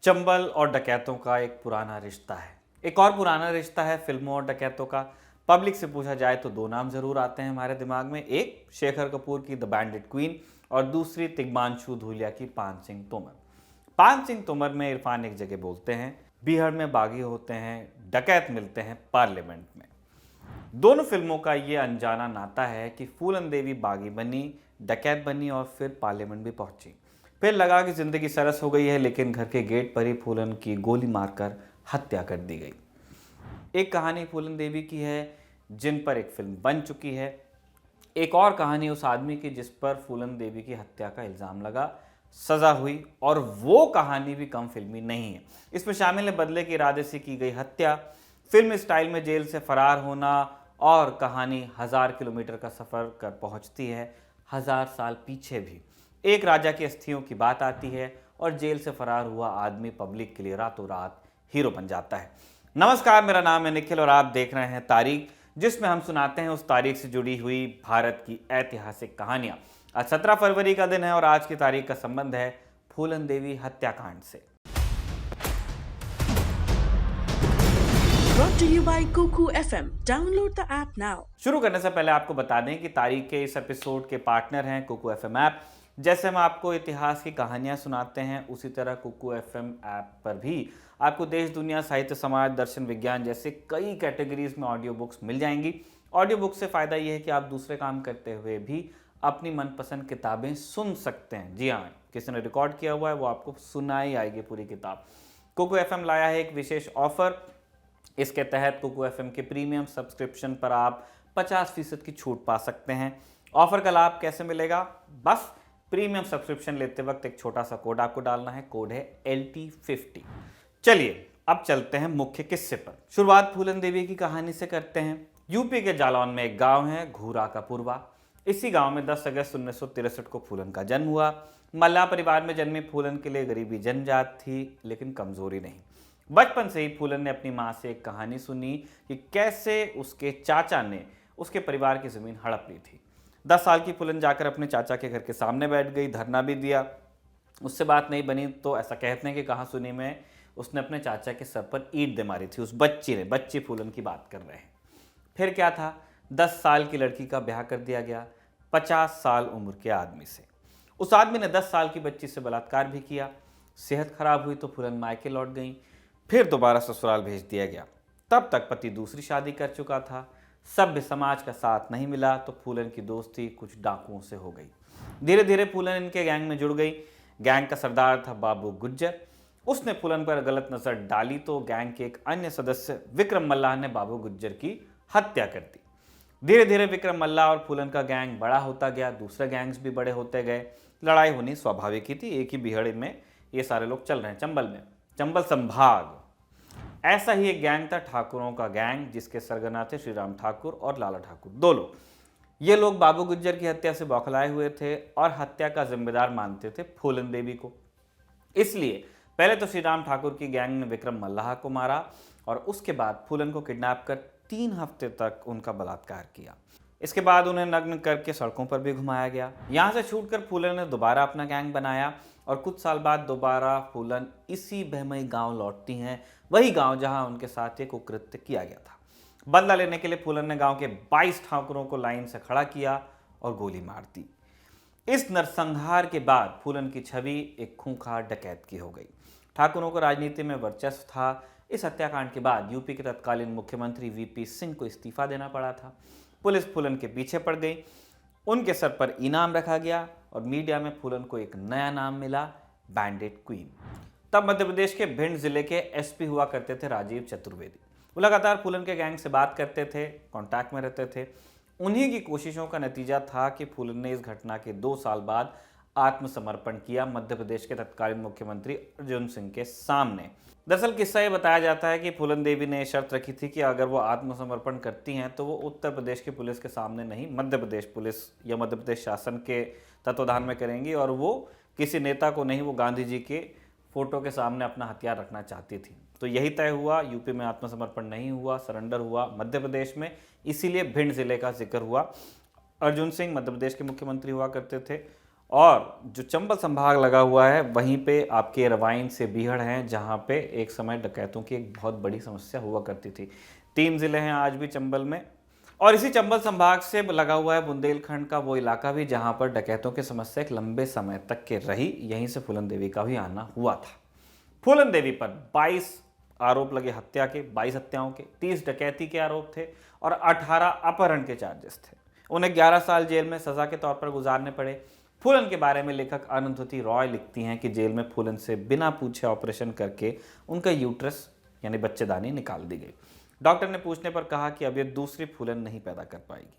चंबल और डकैतों का एक पुराना रिश्ता है। एक और पुराना रिश्ता है फिल्मों और डकैतों का। पब्लिक से पूछा जाए तो दो नाम जरूर आते हैं हमारे दिमाग में, एक शेखर कपूर की द बैंडिट क्वीन और दूसरी तिग्मांशु धूलिया की पान सिंह तोमर। पान सिंह तोमर में इरफान एक जगह बोलते हैं, बीहड़ में बागी होते हैं, डकैत मिलते हैं पार्लियामेंट में। दोनों फिल्मों का ये अनजाना नाता है कि फूलन देवी बागी बनी, डकैत बनी और फिर पार्लियामेंट भी पहुंची। फिर लगा कि जिंदगी सरस हो गई है, लेकिन घर के गेट पर ही फूलन की गोली मारकर हत्या कर दी गई। एक कहानी फूलन देवी की है जिन पर एक फिल्म बन चुकी है। एक और कहानी उस आदमी की जिस पर फूलन देवी की हत्या का इल्जाम लगा, सजा हुई, और वो कहानी भी कम फिल्मी नहीं है। इसमें शामिल है बदले के इरादे से की गई हत्या, फिल्म स्टाइल में जेल से फरार होना, और कहानी 1000 किलोमीटर का सफर कर पहुंचती है 1000 साल पीछे भी। एक राजा की अस्थियों की बात आती है और जेल से फरार हुआ आदमी पब्लिक के लिए रातों रात हीरो बन जाता है। नमस्कार, मेरा नाम है निखिल और आप देख रहे हैं तारीख, जिसमें हम सुनाते हैं उस तारीख से जुड़ी हुई भारत की ऐतिहासिक कहानियां। आज 17 फरवरी का दिन है और आज की तारीख का संबंध है फूलन देवी हत्याकांड से। Brought to you by Kuku FM. Download the app now. शुरू करने से पहले आपको बता दें कि तारीख के इस एपिसोड के पार्टनर हैं कुकू एफएम ऐप। जैसे हम आपको इतिहास की कहानियां सुनाते हैं, उसी तरह कुकू एफएम ऐप पर भी आपको देश, दुनिया, साहित्य, समाज, दर्शन, विज्ञान जैसे कई कैटेगरीज में ऑडियो बुक्स मिल जाएंगी। ऑडियो बुक से फ़ायदा ये है कि आप दूसरे काम करते हुए भी अपनी मनपसंद किताबें सुन सकते हैं। जी हाँ, किसी ने रिकॉर्ड किया हुआ है, वो आपको सुनाई आएगी पूरी किताब। कुकू एफएम लाया है एक विशेष ऑफर। इसके तहत कुकू एफएम के प्रीमियम सब्सक्रिप्शन पर आप 50% की छूट पा सकते हैं। ऑफर का लाभ कैसे मिलेगा? बस प्रीमियम सब्सक्रिप्शन लेते वक्त एक छोटा सा कोड आपको डालना है। कोड है LT50। चलिए अब चलते हैं मुख्य किस्से पर। शुरुआत फूलन देवी की कहानी से करते हैं। यूपी के जालौन में एक गांव है घूरा का पूर्वा। इसी गांव में 10 अगस्त 1963 को फूलन का जन्म हुआ। मल्लाह परिवार में जन्मी फूलन के लिए गरीबी जन्मजात थी, लेकिन कमजोरी नहीं। बचपन से ही फूलन ने अपनी माँ से एक कहानी सुनी कि कैसे उसके चाचा ने उसके परिवार की जमीन हड़प ली थी। 10 साल की फूलन जाकर अपने चाचा के घर के सामने बैठ गई, धरना भी दिया। उससे बात नहीं बनी तो ऐसा कहते हैं कि कहाँ सुनी में उसने अपने चाचा के सर पर ईंट दे मारी थी। उस बच्ची ने, बच्ची फूलन की बात कर रहे हैं। फिर क्या था, 10 साल की लड़की का ब्याह कर दिया गया 50 साल उम्र के आदमी से। उस आदमी ने 10 साल की बच्ची से बलात्कार भी किया। सेहत खराब हुई तो फूलन मायके लौट गई। फिर दोबारा ससुराल भेज दिया गया। तब तक पति दूसरी शादी कर चुका था। सभ्य समाज का साथ नहीं मिला तो फूलन की दोस्ती कुछ डाकुओं से हो गई। धीरे धीरे फूलन इनके गैंग में जुड़ गई। गैंग का सरदार था बाबू गुज्जर। उसने फूलन पर गलत नजर डाली तो गैंग के एक अन्य सदस्य विक्रम मल्लाह ने बाबू गुज्जर की हत्या कर दी। धीरे धीरे विक्रम मल्लाह और फूलन का गैंग बड़ा होता गया, दूसरे गैंग्स भी बड़े होते गए। लड़ाई होनी स्वाभाविक ही थी। एक ही बीहड़ में ये सारे लोग चल रहे हैं, चंबल में, चंबल संभाग। ऐसा ही एक गैंग था ठाकुरों का गैंग, जिसके सरगना थे श्री राम ठाकुर और लाला ठाकुर, दो लोग। ये लोग बाबू गुज्जर की हत्या से बौखलाए हुए थे और हत्या का जिम्मेदार मानते थे फूलन देवी को। इसलिए पहले तो श्री राम ठाकुर की गैंग ने विक्रम मल्लाह को मारा और उसके बाद फूलन को किडनैप कर 3 हफ्ते तक उनका बलात्कार किया। इसके बाद उन्हें नग्न करके सड़कों पर भी घुमाया गया। यहाँ से छूटकर फूलन ने दोबारा अपना गैंग बनाया और कुछ साल बाद दोबारा फूलन इसी बहमई गांव लौटती हैं, वही गांव जहां उनके साथ एक कुकृत्य किया गया था। बदला लेने के लिए फूलन ने गांव के 22 ठाकुरों को लाइन से खड़ा किया और गोली मार दी। इस नरसंहार के बाद फूलन की छवि एक खूंखार डकैत की हो गई। ठाकुरों को राजनीति में वर्चस्व था। इस हत्याकांड के बाद यूपी के तत्कालीन मुख्यमंत्री VP सिंह को इस्तीफा देना पड़ा था। पुलिस फूलन के पीछे पड़ गई। उनके सर पर इनाम रखा गया और मीडिया में फूलन को एक नया नाम मिला, बैंडिट क्वीन। तब मध्य प्रदेश के भिंड जिले के SP हुआ करते थे राजीव चतुर्वेदी। वो लगातार फूलन के गैंग से बात करते थे, कांटेक्ट में रहते थे। उन्हीं की कोशिशों का नतीजा था कि फूलन ने इस घटना के 2 साल बाद आत्मसमर्पण किया मध्य प्रदेश के तत्कालीन मुख्यमंत्री अर्जुन सिंह के सामने। दरअसल किस्सा ये बताया जाता है कि फूलन देवी ने शर्त रखी थी कि अगर वो आत्मसमर्पण करती हैं तो वो उत्तर प्रदेश की पुलिस के सामने नहीं, मध्य प्रदेश पुलिस या मध्य प्रदेश शासन के तत्वाधान में करेंगी, और वो किसी नेता को नहीं, वो गांधी जी के फोटो के सामने अपना हथियार रखना चाहती थी। तो यही तय हुआ। यूपी में आत्मसमर्पण नहीं हुआ, सरेंडर हुआ मध्य प्रदेश में। इसीलिए भिंड जिले का जिक्र हुआ। अर्जुन सिंह मध्य प्रदेश के मुख्यमंत्री हुआ करते थे और जो चंबल संभाग लगा हुआ है वहीं पे आपके रवाइन से बीहड़ हैं, जहां पे एक समय डकैतों की एक बहुत बड़ी समस्या हुआ करती थी। 3 जिले हैं आज भी चंबल में, और इसी चंबल संभाग से लगा हुआ है बुंदेलखंड का वो इलाका भी जहां पर डकैतों की समस्या एक लंबे समय तक के रही। यहीं से फूलन देवी का भी आना हुआ था। फूलन देवी पर 22 आरोप लगे हत्या के, 22 हत्याओं के, 30 डकैती के आरोप थे और 18 अपहरण के चार्जेस थे। उन्हें 11 साल जेल में सजा के तौर पर गुजारने पड़े। फूलन के बारे में लेखक अरुंधति रॉय लिखती हैं कि जेल में फूलन से बिना पूछे ऑपरेशन करके उनका यूट्रस यानी बच्चेदानी निकाल दी गई। डॉक्टर ने पूछने पर कहा कि अब ये दूसरी फूलन नहीं पैदा कर पाएगी।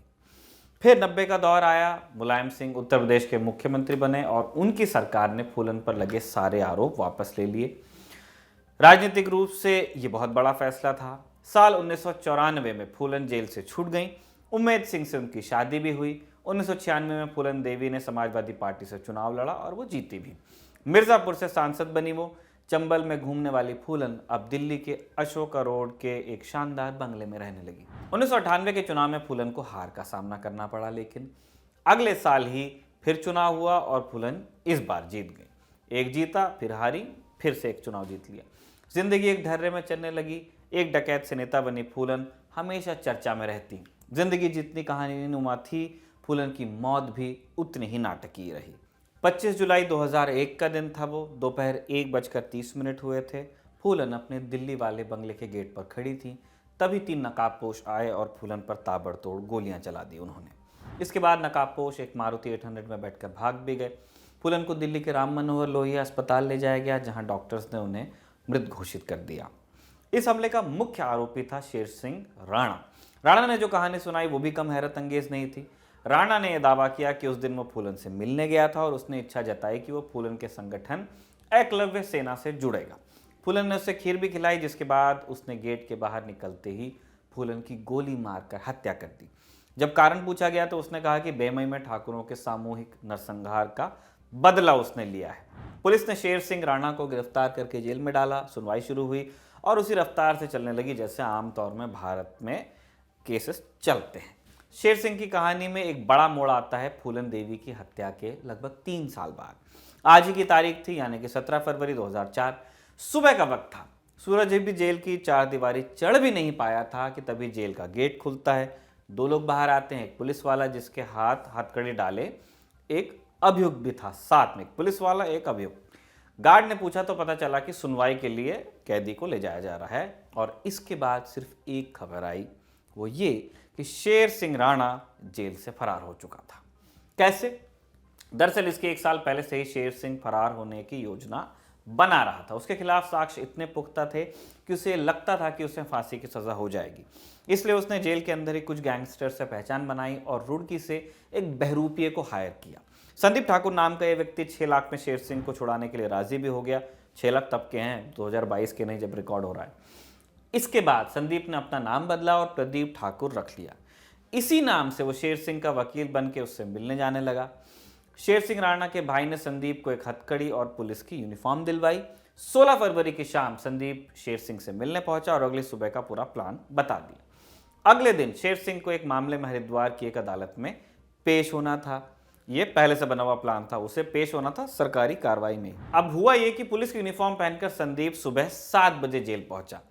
फिर 90 का दौर आया, मुलायम सिंह उत्तर प्रदेश के मुख्यमंत्री बने और उनकी सरकार ने फूलन पर लगे सारे आरोप वापस ले लिए। राजनीतिक रूप से ये बहुत बड़ा फैसला था। साल 1994 में फूलन जेल से छूट गई। उम्मेद सिंह से उनकी शादी भी हुई। 1996 में फूलन देवी ने समाजवादी पार्टी से चुनाव लड़ा और वो जीती भी। मिर्जापुर से सांसद बनी वो। चंबल में घूमने वाली फूलन अब दिल्ली के अशोका रोड के एक शानदार बंगले में रहने लगी। 1998 के चुनाव में फूलन को हार का सामना करना पड़ा, लेकिन अगले साल ही फिर चुनाव हुआ और फूलन इस बार जीत गई। एक जीता, फिर हारी, फिर से एक चुनाव जीत लिया। जिंदगी एक ढर्रे में चलने लगी। एक डकैत से नेता बनी फूलन हमेशा चर्चा में रहती। जिंदगी जितनी कहानीनुमा थी, फूलन की मौत भी उतनी ही नाटकीय रही। 25 जुलाई 2001 का दिन था। वो दोपहर 1:30 हुए थे। फूलन अपने दिल्ली वाले बंगले के गेट पर खड़ी थी। तभी 3 नकाबपोश आए और फूलन पर ताबड़तोड़ गोलियां चला दी उन्होंने। इसके बाद नकाबपोश एक मारुति 800 में बैठकर भाग भी गए। फूलन को दिल्ली के राम मनोहर लोहिया अस्पताल ले जाया गया, जहां डॉक्टर्स ने उन्हें मृत घोषित कर दिया। इस हमले का मुख्य आरोपी था शेर सिंह राणा। राणा ने जो कहानी सुनाई वो भी कम हैरत अंगेज नहीं थी। राणा ने यह दावा किया कि उस दिन वो फूलन से मिलने गया था और उसने इच्छा जताई कि वो फूलन के संगठन एकलव्य सेना से जुड़ेगा। फूलन ने उसे खीर भी खिलाई, जिसके बाद उसने गेट के बाहर निकलते ही फूलन की गोली मारकर हत्या कर दी। जब कारण पूछा गया तो उसने कहा कि बेमई में ठाकुरों के सामूहिक नरसंहार का बदला उसने लिया है। पुलिस ने शेर सिंह राणा को गिरफ्तार करके जेल में डाला। सुनवाई शुरू हुई और उसी रफ्तार से चलने लगी जैसे आमतौर में भारत में केसेस चलते हैं। शेर सिंह की कहानी में एक बड़ा मोड़ आता है फूलन देवी की हत्या के लगभग 3 साल बाद। आज ही की तारीख थी, यानी कि 17 फरवरी 2004। सुबह का वक्त था। सूरज भी जेल की चारदीवारी चढ़ भी नहीं पाया था कि तभी जेल का गेट खुलता है। 2 लोग बाहर आते हैं। एक पुलिस वाला जिसके हाथ हथकड़ी डाले, एक अभियुक्त भी था साथ में। एक पुलिस वाला, एक अभियुक्त। गार्ड ने पूछा तो पता चला कि सुनवाई के लिए कैदी को ले जाया जा रहा है। और इसके बाद सिर्फ एक खबर आई, वो ये कि शेर सिंह राणा जेल से फरार हो चुका था। कैसे? दरअसल इसके 1 साल पहले से ही शेर सिंह फरार होने की योजना बना रहा था। उसके खिलाफ साक्ष्य इतने पुख्ता थे कि उसे लगता था कि उसे फांसी की सजा हो जाएगी। इसलिए उसने जेल के अंदर ही कुछ गैंगस्टर से पहचान बनाई और रुड़की से एक बहरूपिये को हायर किया। संदीप ठाकुर नाम का यह व्यक्ति 6 लाख में शेर सिंह को छुड़ाने के लिए राजी भी हो गया। 6 लाख तब के हैं, 2022 के नहीं जब रिकॉर्ड हो रहा है। इसके बाद संदीप ने अपना नाम बदला और प्रदीप ठाकुर रख लिया। इसी नाम से वो शेर सिंह का वकील बन के उससे मिलने जाने लगा। शेर सिंह राणा के भाई ने संदीप को एक हथकड़ी और पुलिस की यूनिफॉर्म दिलवाई। 16 फरवरी की शाम संदीप शेर सिंह से मिलने पहुंचा और अगली सुबह का पूरा प्लान बता दिया। अगले दिन शेर सिंह को एक मामले में हरिद्वार की एक अदालत में पेश होना था। ये पहले से बना हुआ प्लान था, उसे पेश होना था सरकारी कार्रवाई में। अब हुआ ये कि पुलिस की यूनिफॉर्म पहनकर संदीप सुबह 7 बजे जेल पहुंचा।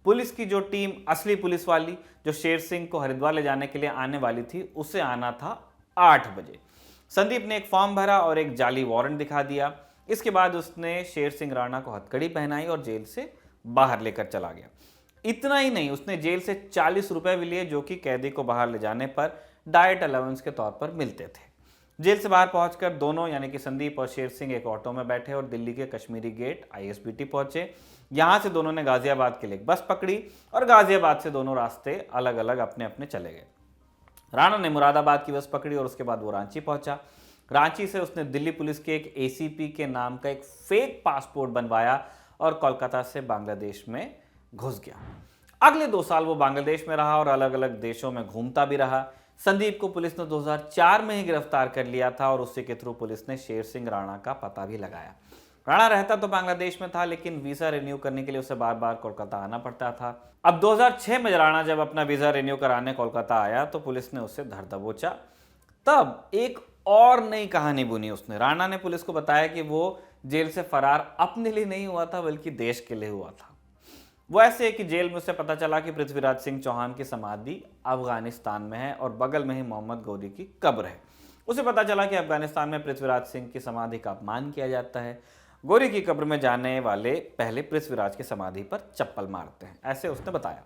पुलिस की जो टीम, असली पुलिस वाली जो शेर सिंह को हरिद्वार ले जाने के लिए आने वाली थी, उसे आना था 8 बजे। संदीप ने एक फॉर्म भरा और एक जाली वारंट दिखा दिया। इसके बाद उसने शेर सिंह राणा को हथकड़ी पहनाई और जेल से बाहर लेकर चला गया। इतना ही नहीं, उसने जेल से 40 रुपए भी लिए, जो कि कैदी को बाहर ले जाने पर डाइट अलाउंस के तौर पर मिलते थे। जेल से बाहर पहुंचकर दोनों यानी कि संदीप और शेर सिंह एक ऑटो में बैठे और दिल्ली के कश्मीरी गेट ISBT पहुंचे। यहां से दोनों ने गाजियाबाद के लिए एक बस पकड़ी और गाजियाबाद से दोनों रास्ते अलग अलग अपने अपने चले गए। राणा ने मुरादाबाद की बस पकड़ी और उसके बाद वो रांची पहुंचा। रांची से उसने दिल्ली पुलिस के एक ACP के नाम का एक फेक पासपोर्ट बनवाया और कोलकाता से बांग्लादेश में घुस गया। अगले 2 साल वो बांग्लादेश में रहा और अलग अलग देशों में घूमता भी रहा। संदीप को पुलिस ने 2004 में ही गिरफ्तार कर लिया था और उसी के थ्रू पुलिस ने शेर सिंह राणा का पता भी लगाया। राणा रहता तो बांग्लादेश में था, लेकिन वीजा रिन्यू करने के लिए उसे बार बार कोलकाता आना पड़ता था। अब 2006 में राणा जब अपना वीजा रिन्यू कराने कोलकाता आया तो पुलिस ने उसे धर दबोचा। तब एक और नई कहानी बुनी उसने। राणा ने पुलिस को बताया कि वो जेल से फरार अपने लिए नहीं हुआ था बल्कि देश के लिए हुआ था। वो ऐसे है कि जेल में उसे पता चला कि पृथ्वीराज सिंह चौहान की समाधि अफगानिस्तान में है और बगल में ही मोहम्मद गौरी की कब्र है। उसे पता चला कि अफगानिस्तान में पृथ्वीराज सिंह की समाधि का अपमान किया जाता है। गौरी की कब्र में जाने वाले पहले पृथ्वीराज की समाधि पर चप्पल मारते हैं, ऐसे उसने बताया।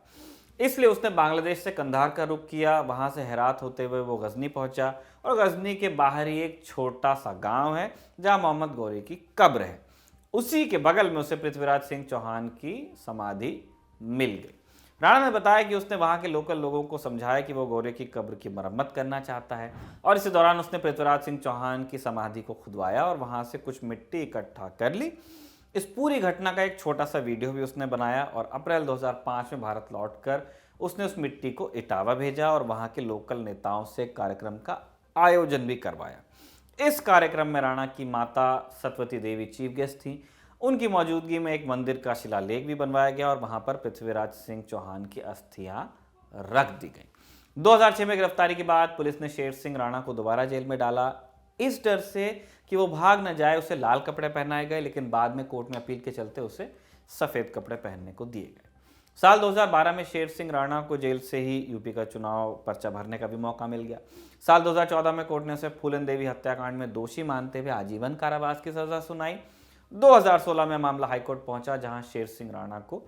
इसलिए उसने बांग्लादेश से कंधार का रुख किया। वहां से हेरात होते हुए वो गजनी पहुंचा और गजनी के बाहर ही एक छोटा सा गांव है जहां मोहम्मद गौरी की कब्र है। उसी के बगल में उसे पृथ्वीराज सिंह चौहान की समाधि मिल गई। राणा ने बताया कि उसने वहां के लोकल लोगों को समझाया कि वो गौरी की कब्र की मरम्मत करना चाहता है और इसी दौरान उसने पृथ्वीराज सिंह चौहान की समाधि को खुदवाया और वहां से कुछ मिट्टी इकट्ठा कर ली। इस पूरी घटना का एक छोटा सा वीडियो भी उसने बनाया और अप्रैल 2005 में भारत लौटकर उसने उस मिट्टी को इटावा भेजा और वहां के लोकल नेताओं से कार्यक्रम का आयोजन भी करवाया। इस कार्यक्रम में राणा की माता सतवती देवी चीफ गेस्ट थी। उनकी मौजूदगी में एक मंदिर का शिलालेख भी बनवाया गया और वहां पर पृथ्वीराज सिंह चौहान की अस्थियां रख दी गई। 2006 में गिरफ्तारी के बाद पुलिस ने शेर सिंह राणा को दोबारा जेल में डाला। इस डर से कि वो भाग न जाए उसे लाल कपड़े पहनाए गए, लेकिन बाद में कोर्ट में अपील के चलते उसे सफेद कपड़े पहनने को दिए गए। साल 2012 में शेर सिंह राणा को जेल से ही यूपी का चुनाव पर्चा भरने का भी मौका मिल गया। साल 2014 में कोर्ट ने उसे फूलन देवी हत्याकांड में दोषी मानते हुए आजीवन कारावास की सजा सुनाई। 2016 में मामला हाईकोर्ट पहुंचा जहां शेर सिंह राणा को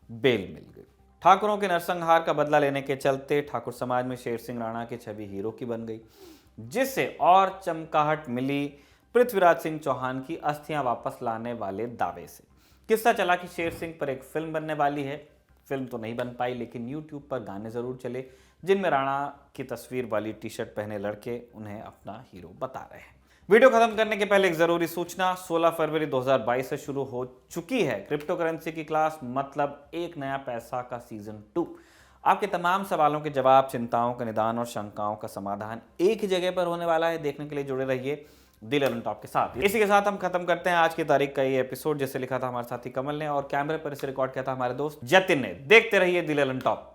बेल मिल गई। ठाकुरों के नरसंहार का बदला लेने के चलते ठाकुर समाज में शेर सिंह राणा की छवि हीरो की बन गई, जिससे और चमकाहट मिली पृथ्वीराज सिंह चौहान की अस्थियां वापस लाने वाले दावे से। किस्सा चला कि शेर सिंह पर एक फिल्म बनने वाली है। फिल्म तो नहीं बन पाई, लेकिन यूट्यूब पर गाने जरूर चले जिनमें राणा की तस्वीर वाली टी शर्ट पहने लड़के उन्हें अपना हीरो बता रहे हैं। वीडियो खत्म करने के पहले एक जरूरी सूचना, 16 फरवरी 2022 से शुरू हो चुकी है क्रिप्टो करेंसी की क्लास, मतलब एक नया पैसा का सीजन 2। आपके तमाम सवालों के जवाब, चिंताओं का निदान और शंकाओं का समाधान एक ही जगह पर होने वाला है। देखने के लिए जुड़े रहिए दिल ऑन टॉप के साथ। इसी के साथ हम खत्म करते हैं आज की तारीख का ये एपिसोड, जिसे लिखा था हमारे साथी कमल ने और कैमरे पर इसे रिकॉर्ड किया था हमारे दोस्त जतिन ने। देखते रहिए दिल ऑन टॉप।